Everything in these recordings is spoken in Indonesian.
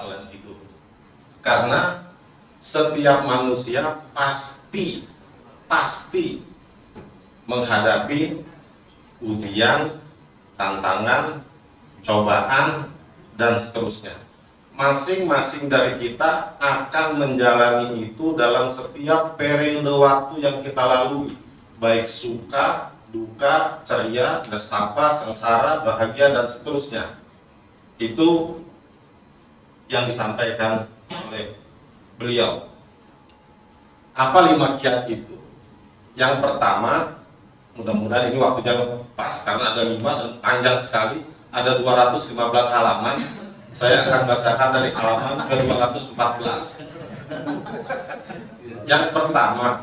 persoalan hidup. Karena setiap manusia pasti menghadapi ujian, tantangan, cobaan, dan seterusnya. Masing-masing dari kita akan menjalani itu dalam setiap periode waktu yang kita lalui, baik suka, duka, ceria, nestapa, sengsara, bahagia, dan seterusnya. Itu yang disampaikan oleh beliau. Apa 5 kiat itu? Yang pertama, mudah-mudahan ini waktunya pas karena ada 5 dan panjang sekali, ada 215 halaman. Saya akan bacakan dari halaman ke 214. Yang pertama,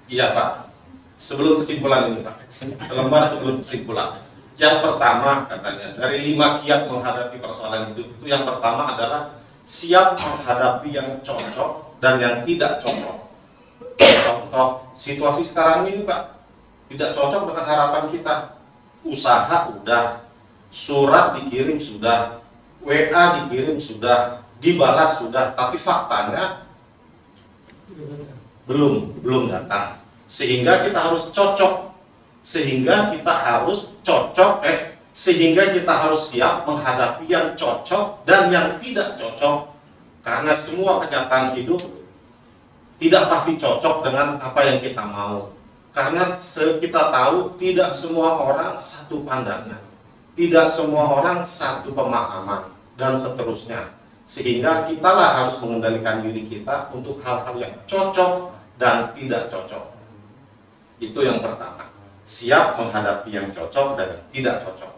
iya Pak, sebelum kesimpulan ini Pak, selembar sebelum kesimpulan. Yang pertama katanya, dari 5 kiat menghadapi persoalan hidup itu, yang pertama adalah siap menghadapi yang cocok dan yang tidak cocok. Contoh situasi sekarang ini Pak, tidak cocok dengan harapan kita. Usaha udah, surat dikirim sudah, WA dikirim sudah, dibalas sudah, tapi faktanya belum datang. Sehingga kita harus cocok, sehingga kita harus siap menghadapi yang cocok dan yang tidak cocok. Karena semua kenyataan hidup tidak pasti cocok dengan apa yang kita mau. Karena kita tahu tidak semua orang satu pandangan, tidak semua orang satu pemahaman, dan seterusnya. Sehingga kitalah harus mengendalikan diri kita untuk hal-hal yang cocok dan tidak cocok. Itu yang pertama, siap menghadapi yang cocok dan yang tidak cocok.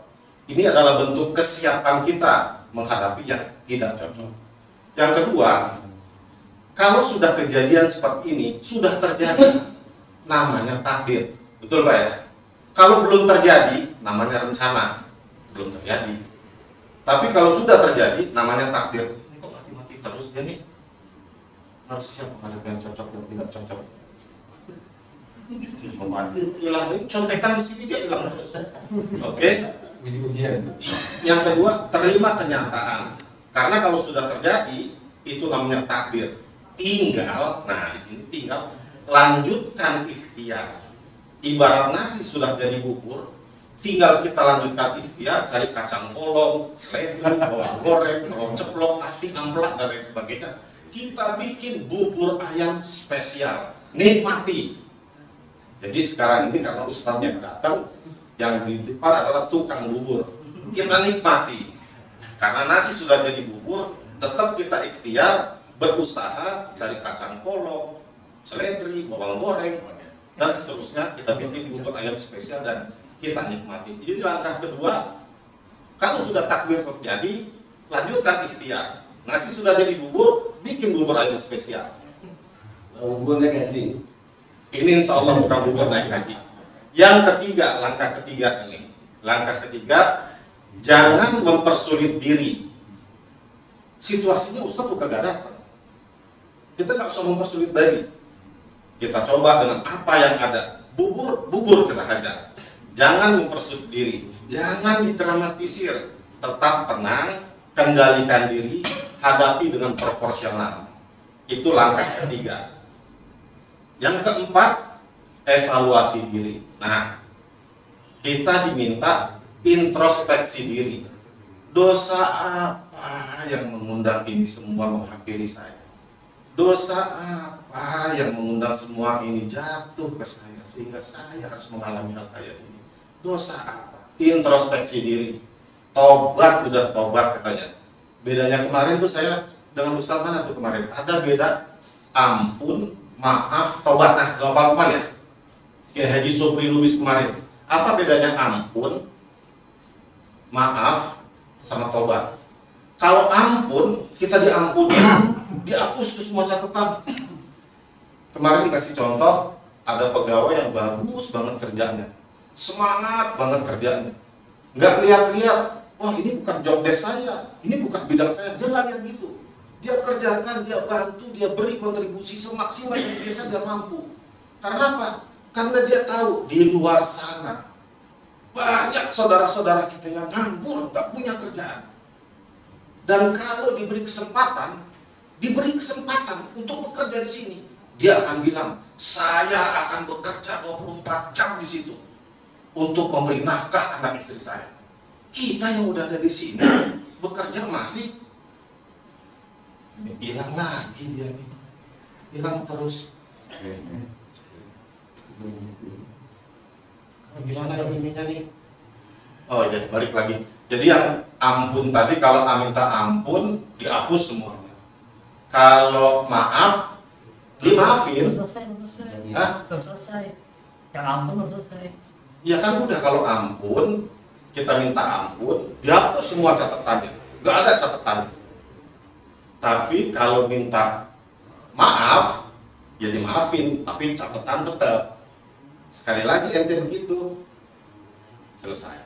Ini adalah bentuk kesiapan kita menghadapi yang tidak cocok. Yang kedua, kalau sudah kejadian seperti ini, sudah terjadi, namanya takdir. Betul Pak ya? Kalau belum terjadi, namanya rencana. Belum terjadi. Tapi kalau sudah terjadi, namanya takdir. Ini kok mati-mati terus dia nih? Harus siap menghadapi yang cocok dan tidak cocok. Hilang, contekan di sini dia hilang terus. Oke? Yang kedua, terima kenyataan. Karena kalau sudah terjadi, itu namanya takdir. Tinggal, nah di sini tinggal lanjutkan ikhtiar. Ibarat nasi sudah jadi bubur, tinggal kita lanjutkan ikhtiar, cari kacang polong, seledri, bawang goreng, bawang ceplok, ati, amplak, dan lain sebagainya. Kita bikin bubur ayam spesial, nikmati. Jadi sekarang ini karena ustadznya datang, yang di depan adalah tukang bubur. Kita nikmati. Karena nasi sudah jadi bubur, tetap kita ikhtiar, berusaha, cari kacang polong, seledri, bawang goreng, dan seterusnya. Kita bikin bubur ayam spesial dan kita nikmati. Jadi langkah kedua, kalau sudah takdir terjadi, lanjutkan ikhtiar. Nasi sudah jadi bubur, bikin bubur ayam spesial. Bubur naik haji. Ini insya Allah bukan bubur naik haji. Yang ketiga, langkah ketiga ini. Langkah ketiga, jangan mempersulit diri. Situasinya Ustaz bukan gak datang. Kita nggak usah mempersulit diri. Kita coba dengan apa yang ada. Bubur kita hajar. Jangan mempersulit diri. Jangan didramatisir. Tetap tenang, kendalikan diri, hadapi dengan proporsional. Itu langkah ketiga. Yang keempat, evaluasi diri. Nah, kita diminta introspeksi diri. Dosa apa yang mengundang ini semua menghampiri saya? Dosa apa yang mengundang semua ini jatuh ke saya sehingga saya harus mengalami hal kayak ini? Dosa apa? Introspeksi diri. Tobat, udah tobat katanya. Bedanya kemarin tuh saya dengan Ustaz mana tuh kemarin? Ada beda ampun, maaf, tobat. Nah, sama Pak Lukman ya? Kayak Haji Supri Lubis kemarin. Apa bedanya ampun, maaf, sama tobat? Kalau ampun, kita diampuni, dihapus tuh semua catatan. Kemarin dikasih contoh, ada pegawai yang bagus banget kerjanya, semangat banget kerjanya, nggak lihat-lihat, wah ini bukan job desk saya, ini bukan bidang saya, dia nggak lihat gitu. Dia kerjakan, dia bantu, dia beri kontribusi semaksimal yang biasa dia mampu. Karena apa? Karena dia tahu di luar sana banyak saudara-saudara kita yang nganggur, nggak punya kerjaan. Dan kalau diberi kesempatan untuk bekerja di sini, dia akan bilang, saya akan bekerja 24 jam di situ untuk memberi nafkah anak istri saya. Kita yang udah ada di sini bekerja masih hilang lagi dia nih, hilang terus. Gimana ininya nih? Oh ya, balik lagi. Jadi yang ampun tadi, kalau minta ampun dihapus semuanya. Kalau maaf dimaafin. Belum selesai. Yang ampun belum selesai. Ya kan udah, kalau ampun, kita minta ampun, dihapus semua catatannya. Gak ada catatan. Tapi kalau minta maaf, ya dimaafin, tapi catatan tetap. Sekali lagi ente begitu, selesai.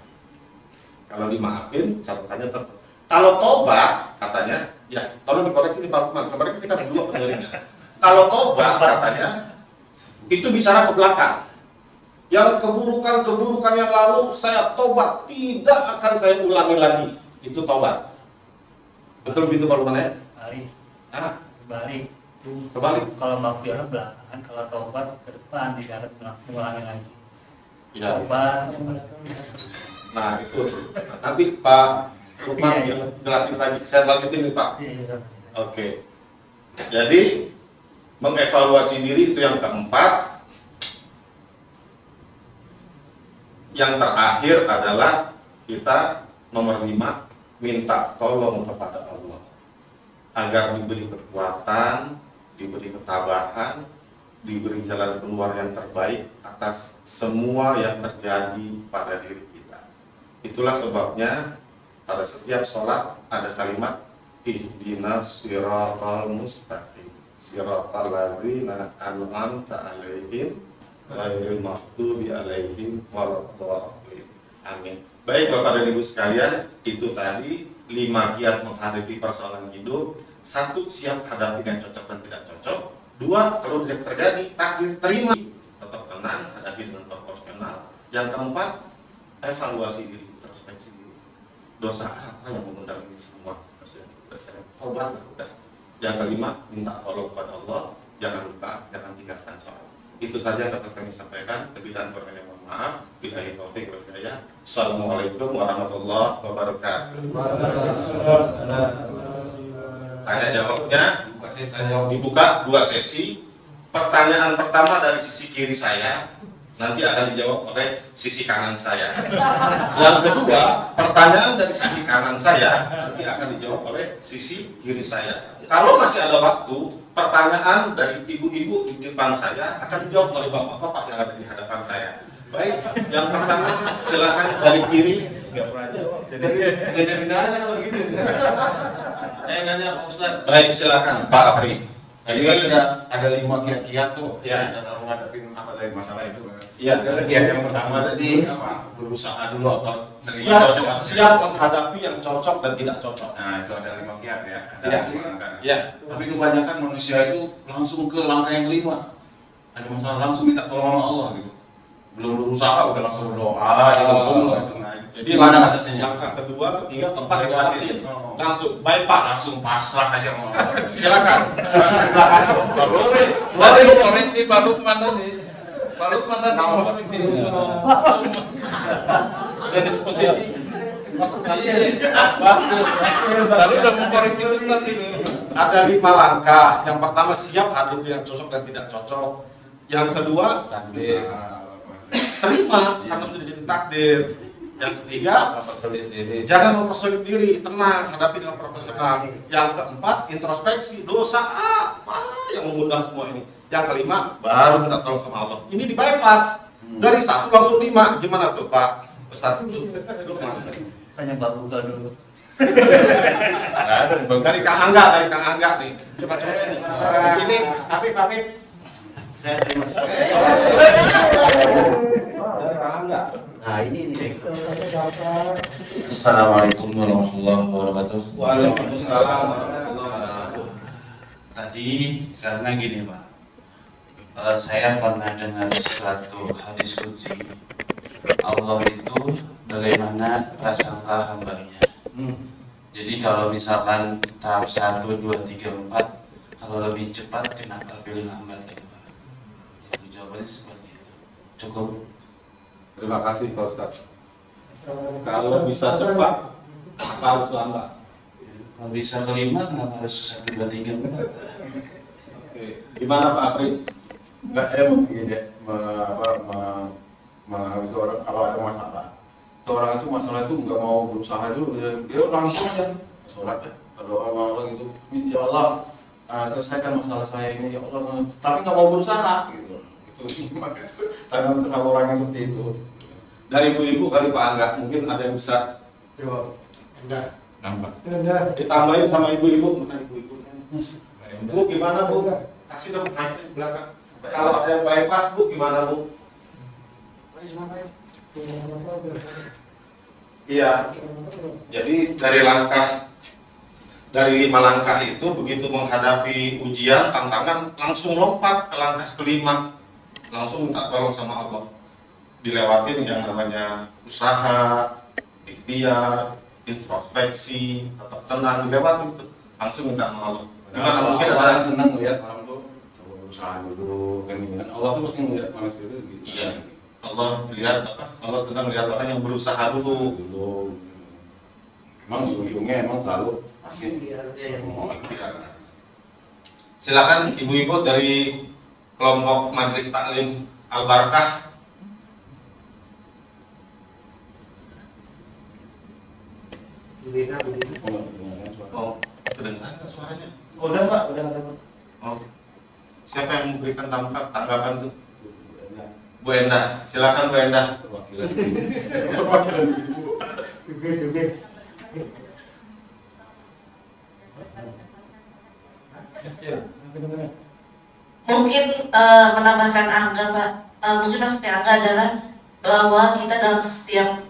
Kalau dimaafin, catatannya tetap. Kalau tobat, katanya, ya tolong dikoreksi nih Pak Lukman, kemarin kita berdua pendengarnya. Kalau tobat, katanya, itu bicara ke belakang. Yang keburukan-keburukan yang lalu, saya tobat, tidak akan saya ulangi lagi. Itu tobat. Betul begitu Pak Lukman ya? Balik. Nah, Kebalik. kebalik. Kalau maghfirah belakangan, kalau taubat ke depan tidak akan mengulangi lagi. Ya. Taubat. Nah itu, nanti Pak Lukman yang jelasin lagi. Saya lanjutin nih Pak. Iya. Oke. Jadi mengevaluasi diri itu yang keempat. Yang terakhir adalah kita nomor 5, minta tolong kepada Allah agar diberi kekuatan, diberi ketabahan, diberi jalan keluar yang terbaik atas semua yang terjadi pada diri kita. Itulah sebabnya pada setiap sholat ada kalimat ihdinas siratal mustaqim, siratal ladzina an'amta 'alaihim ghairil maghdubi 'alaihim waladdallin. Amin. Baik Bapak dan Ibu sekalian, itu tadi 5 kiat menghadapi persoalan hidup. 1, siap hadapi yang cocok dan tidak cocok. 2, kalau terjadi takdir terima, tetap tenang, hadapi dengan proporsional. Yang keempat, evaluasi diri, introspeksi diri. Dosa apa yang mengundang ini semua terjadi? Udah saya tobat lah, udah. Yang kelima, minta tolong kepada Allah. Jangan lupa, jangan tinggalkan sholat. Itu saja dapat kami sampaikan. Lebih dan kurangnya mohon maaf. Billahi taufiq wal hidayah. Assalamualaikum warahmatullahi wabarakatuh. Tanya jawabnya dibuka 2 sesi. Pertanyaan pertama dari sisi kiri saya, nanti akan dijawab oleh sisi kanan saya. Yang kedua, pertanyaan dari sisi kanan saya nanti akan dijawab oleh sisi kiri saya. Kalau masih ada waktu, pertanyaan dari ibu-ibu di depan saya akan dijawab oleh bapak-bapak yang ada di hadapan saya. Baik, yang pertama silakan dari kiri. Nggak pernah jawab. Jadi nanya kalau gitu. Saya nanya Pak Ustadz. Baik, silakan Pak Afri. Ini kan ada 5 kiat-kiat tuh. Ya. Dalam menghadapi apa tadi masalah itu. Iya. Ada kiat yang pertama tadi apa? Berusaha dulu atau Siap menghadapi yang cocok dan tidak cocok. Nah, itu ada 5 kiat ya. Ada Iya. 5 langkah. Iya. Tapi kebanyakan manusia itu langsung ke langkah yang kelima. Ada masalah langsung minta tolong sama Allah gitu. Belum berusaha udah langsung berdoa gitu. Jadi langkah kedua, ketiga, keempat dilewatin. Langsung bypass. Langsung pasrah aja sama Allah. Silakan. Sisi sebelah kanan. Tadi lu koreksi Pak Lukman tadi. Pak Lukman tadi koreksi. Dari posisi. Lalu udah mengkoreksi itu tadi. Ada 5 langkah. Yang pertama, siap hadapi yang cocok dan tidak cocok. Yang kedua, Takdir. terima karena sudah jadi takdir. Yang ketiga, Mempersulit diri. jangan mempersulit diri, tenang, hadapi dengan profesional. Yang keempat, introspeksi, dosa apa yang mengundang semua ini. Yang kelima, baru minta tolong sama Allah. Ini di bypass. Dari 1 langsung 5. Gimana tuh Pak Ustadz? Lukman. Tanya Mbak Google dulu. Nggak ada di bagus. Dari Kang Angga nih. Coba sini. Ini Afif. Saya terima. Dari Kang Angga. Nah ini nih. Assalamualaikum warahmatullahi wabarakatuh. Waalaikumsalam warahmatullahi wabarakatuh. Tadi karena gini Pak, saya pernah dengar suatu hadis qudsi. Allah itu bagaimana prasangka hambanya. Jadi kalau misalkan tahap 1, 2, 3, 4, kalau lebih cepat kenapa pilih lambat gitu Pak? Itu jawabannya seperti itu. Cukup. Terima kasih Pak Ustadz. Kalau bisa cepat, maka harus lambat. Kalau bisa kelima kenapa harus 1, 2, 3, 4? Oke. Gimana Pak Apri? Enggak, saya mau begini ya, itu orang kalau ada masalah, itu orang itu masalah itu nggak mau berusaha dulu, dia langsung aja sholat ya, berdoa sama Allah gitu, ya Allah selesaikan masalah saya ini ya Allah, tapi nggak mau berusaha gitu, itu gimana itu? Tapi kalau orang yang seperti itu, Dari ibu-ibu kali Pak Angga, mungkin ada yang bisa Jawab. Enggak. nambah. Enggak. Ditambahin sama ibu-ibu, mana ibu-ibu? Bu gimana Bu? Kasih dong mic di belakang. Kalau ada yang bypass Bu gimana Bu? Iya. Jadi dari 5 langkah itu begitu menghadapi ujian, tantangan, langsung lompat ke langkah kelima, langsung minta tolong sama Allah. Dilewatin yang namanya usaha, ikhtiar, introspeksi, tetap tenang, dilewatin tuh, langsung minta sama Allah. Gimana mungkin ada orang senang melihat orang tuh coba berusaha dulu kan gitu kan, Allah tuh pasti melihat manusia itu gitu. Iya. Allah lihat apa? Allah sedang melihat orang yang berusaha dulu. Emang ujung-ujungnya emang selalu pasti. Silakan ibu-ibu dari kelompok Majelis Taklim Al-Barakah. Oh, kedengaran kan suaranya? Udah Pak, udah ada. Oh. Siapa yang memberikan tanggapan tuh? Bu Endah, silakan Bu Endah. Perwakilan ibu. Juga. Mungkin menambahkan Angga Pak, mungkin maksudnya Angga adalah bahwa kita dalam setiap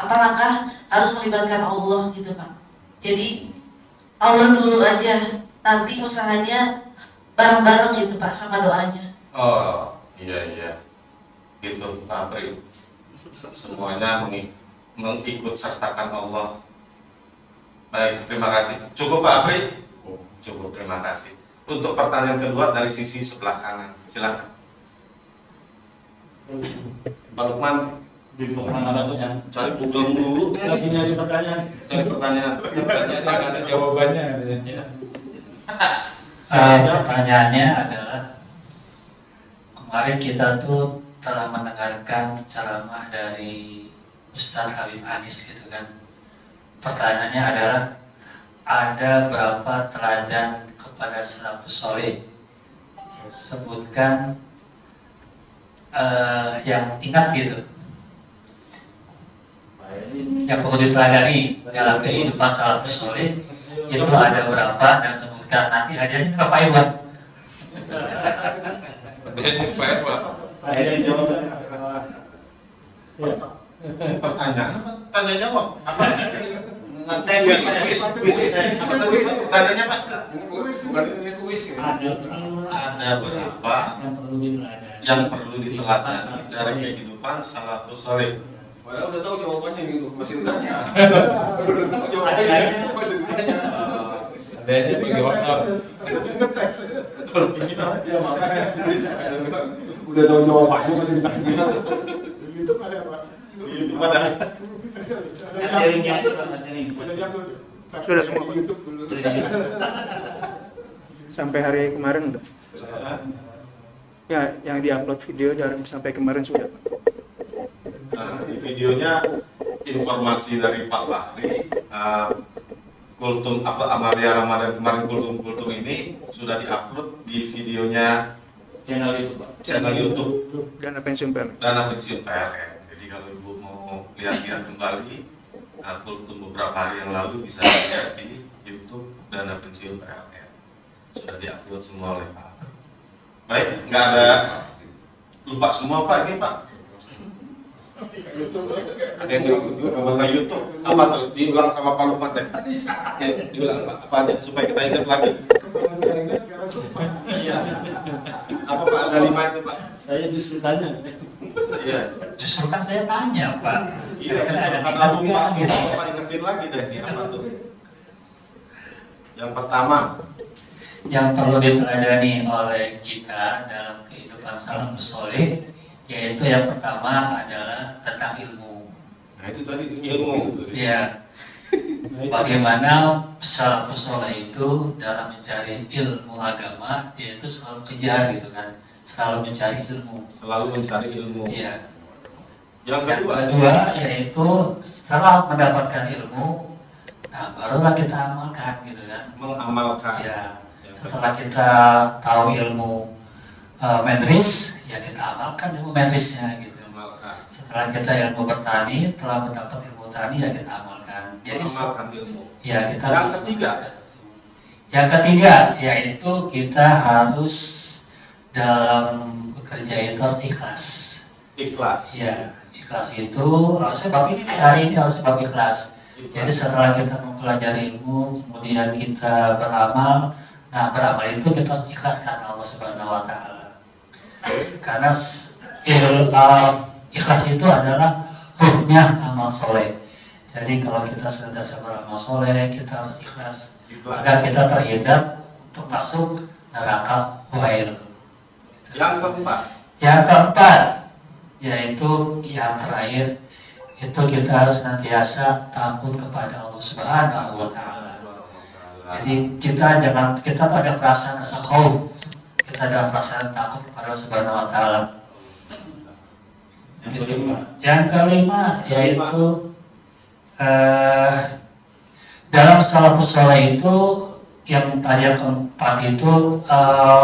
langkah harus melibatkan Allah gitu Pak. Jadi Allah dulu aja, nanti usahanya bareng-bareng gitu Pak sama doanya. Oh, iya. Gitu Pak Apri. Semuanya mengikut sertakan Allah. Baik, terima kasih. Cukup Pak Apri? Cukup, terima kasih. Untuk pertanyaan kedua dari sisi sebelah kanan, silakan. Pak Lukman, di Lukman ada tuh yang cari Google dulu. Lagi nyari pertanyaan. Cari pertanyaan. Pertanyaannya nggak ada jawabannya. Pertanyaannya adalah, kemarin kita tuh telah mendengarkan ceramah dari Ustadz Habib Anis gitu kan. Pertanyaannya adalah, ada berapa teladan kepada salafus sholeh? Sebutkan yang ingat gitu, yang perlu diteladani dalam kehidupan salafus sholeh, itu ada berapa, dan sebutkan. Nanti hadiahnya ke Pak Iwan. Ada yang jawab. Pertanyaan apa? Tanya jawab. Apa? Kuis. Apa tadi Pak? Pertanyaannya Pak? Bukan ini kuis gitu. Ada berapa yang perlu diteladani dari kehidupan salafus sholeh? Padahal udah tahu jawabannya gitu, masih ditanya. Udah tahu jawabannya, masih ditanya. Adanya bagi WhatsApp. Udah tahu jawabannya masih ditanya. YouTube ada Pak. YouTube ada. Sharingnya itu Pak, sharing. Sudah semua Pak. YouTube dulu. Sampai hari kemarin udah. Ya, yang diupload video sampai kemarin sudah. Nah, di videonya informasi dari Pak Fahri, kultum apa Amalia Ramadan kemarin kultum ini sudah diupload di videonya Channel YouTube Pak. channel YouTube Dana Pensiun PLN. Dana Pensiun PLN. Jadi kalau ibu mau lihat-lihat kembali kultum beberapa hari yang lalu bisa dilihat di YouTube Dana Pensiun PLN. Sudah diupload semua oleh Pak. Baik, nggak ada lupa semua Pak ini Pak. Ada yang nggak Buka YouTube apa tuh? Diulang sama Pak Lukman deh. Ya, diulang Pak. Apa aja supaya kita ingat lagi. Iya. Apa Pak ada 5 itu Pak? Saya justru tanya. Iya. Justru kan saya tanya Pak. Iya. Karena lupa semua Pak ingetin lagi deh. Ini apa tuh? Yang pertama, yang perlu diteladani oleh kita dalam kehidupan salafus saleh, yaitu yang pertama adalah tentang ilmu. Nah itu tadi ilmu. Ya, bagaimana salafus saleh itu dalam mencari ilmu agama, yaitu selalu kejar gitu kan, selalu mencari ilmu. Selalu mencari ilmu. Iya. Yang Yang kedua, kedua yaitu setelah mendapatkan ilmu, nah barulah kita amalkan gitu kan. mengamalkan. Ya, setelah kita tahu ilmu medris, ya kita amalkan ilmu medrisnya gitu. Mengamalkan. Setelah kita ilmu bertani, telah mendapat ilmu tani, ya kita amalkan. Jadi Mengamalkan ilmu. ya kita. Yang ketiga. Yang ketiga yaitu kita harus dalam bekerja itu harus ikhlas. Ikhlas. Ya, ikhlas itu harusnya bab ini hari ini harus bab ikhlas. Jadi setelah kita mempelajari ilmu, kemudian kita beramal, nah beramal itu kita harus ikhlas karena Allah Subhanahu Wa Taala. Karena ikhlas itu adalah ruhnya amal soleh. Jadi kalau kita senantiasa beramal soleh, kita harus ikhlas agar kita terhindar untuk masuk neraka wail. Yang keempat. Yang keempat, yaitu yang terakhir, itu kita harus senantiasa takut kepada Allah Subhanahu Wa Taala. Jadi kita ada perasaan rasa khauf, kita ada perasaan takut kepada Allah Subhanahu Wa Taala. Yang kelima yaitu dalam salafus saleh itu yang tadi yang keempat itu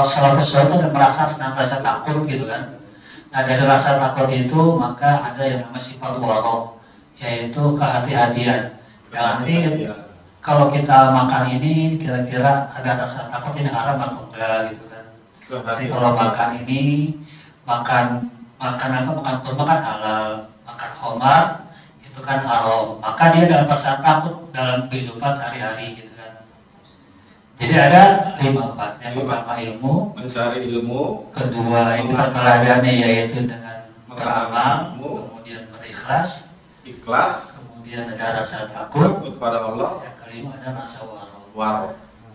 salafus saleh itu ada merasa senantiasa takut gitu kan. Nah dari rasa takut itu maka ada yang namanya sifat waro, yaitu kehati-hatian. Nanti kalau kita makan ini kira-kira ada rasa takut ini haram atau enggak gitu kan. Jadi kalau makan ini makan kurma kan halal, makan khamar itu kan haram. Maka dia dalam rasa takut dalam kehidupan sehari-hari gitu kan. Jadi ada 5 Pak. Yang pertama ilmu, Mencari ilmu. kedua itu teladannya yaitu dengan beramal, Ilmu. kemudian berikhlas, Ikhlas. kemudian ada rasa takut, Kepada Allah. yang kelima ada rasa waro. Waro.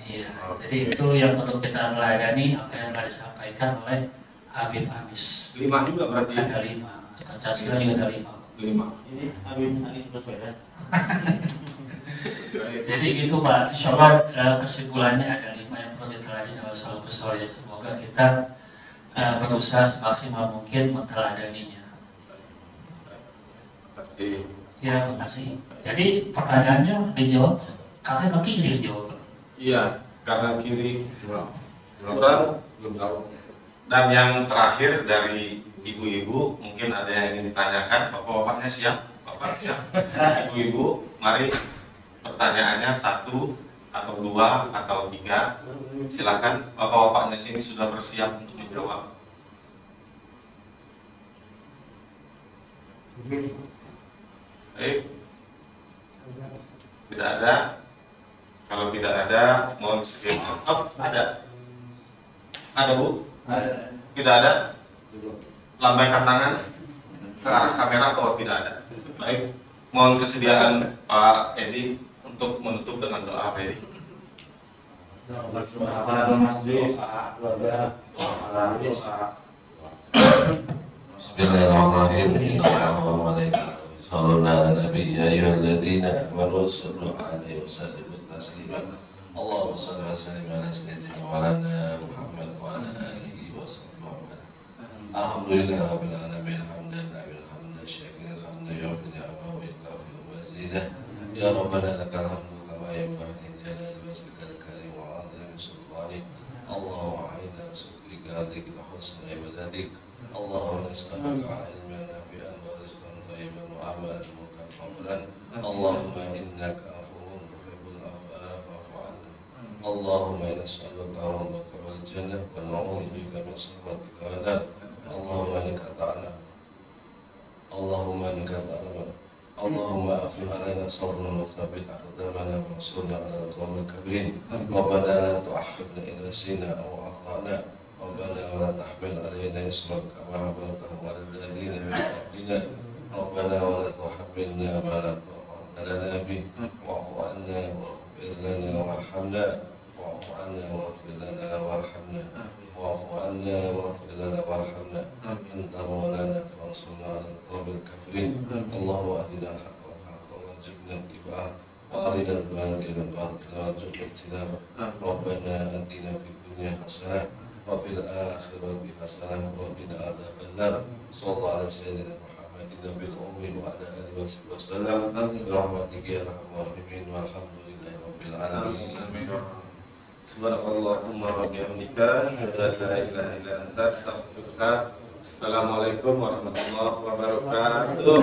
Iya, jadi itu yang perlu kita teladani apa yang telah disampaikan oleh Habib Anis. 5 juga berarti. Ada 5, Pancasila juga ada 5. 5. Ini Anies Baswedan. Jadi gitu Pak, insya Allah kesimpulannya ada 5 yang perlu diteladani oleh salafus saleh. Semoga kita berusaha semaksimal mungkin menteladaninya. Pasti. Ya, makasih. Jadi pertanyaannya dijawab, karena ke kiri dijawab. Iya, karena kiri belum tahu. Dan yang terakhir dari ibu-ibu, mungkin ada yang ingin ditanyakan. Bapak-bapaknya siap? Bapak siap? Ibu-ibu, mari pertanyaannya 1 atau 2 atau 3. Silakan, bapak-bapaknya sini sudah bersiap untuk menjawab. Baik. Tidak ada. Kalau tidak ada, mohon disediakan. Oh, ada. Ada Bu? Tidak ada? Lambaikan tangan ke arah kamera. Oh, tidak ada. Baik. Mohon kesediaan Pak Edi untuk menutup dengan doa Pak Edi. Bismillahirrahmanirrahim. Sallallahu ala nabi ya ayyuhalladzina amanu sallu alaihi wasallimu taslima. Allahumma shalli wa sallim ala sayyidina wa ala Muhammad wa ala alihi wa sahbihi. Alhamdulillah rabbil alamin. Hamdan hamdan syakiran hamdan yufi ni'amahu wa yaghfiru wa mazidah. Ya rabbana lakal hamdu kama yanbaghi li jalali wajhikal karim wa 'azimi sultanik. Allahumma a'inna sukrika dzikra husna ibadatik. Allahumma nas'aluka ilman nafi'an wa rizqan thayyiban wa amalan mutaqabbalan. Allahumma innaka afuwwun tuhibbul afwa fa'fu 'anna. Allahumma nas'aluka ridhaka wal jannah wa na'udzu bika min sakhatika wan nar. Allahumma innaka ta'lam. Allahumma innaka ta'lam. Allahumma afih alaina sabrana wa thabbit aqdamana wa ansurna 'alal qawmil kafirin. Rabbana la tu'akhidhna in nasina aw akhtana. ربنا ولا تحمل علينا إصرا كما حملته على الذين من قبلنا ربنا ولا تحملنا ما لا طاقة لنا به واعف عنا واغفر واغفر لنا وارحمنا واعف عنا واغفر لنا وارحمنا واعف عنا واغفر لنا وارحمنا أنت مولانا فانصرنا على القوم الكافرين اللهم أهدنا الحق والحق وارزقنا اتباعه وأرنا الباطل باطلا وارزقنا اجتنابه ربنا آتنا في الدنيا حسنة وفي الآخرة حسنة وقنا عذاب النار صلى الله على سيدنا محمد النبي الأمي وعلى آله وصحبه وسلم برحمتك يا أرحم الراحمين والحمد لله رب العالمين. Subhanallahumma wa bihamdika, la ilaha illa anta, astaghfiruka. Assalamualaikum warahmatullahi wabarakatuh.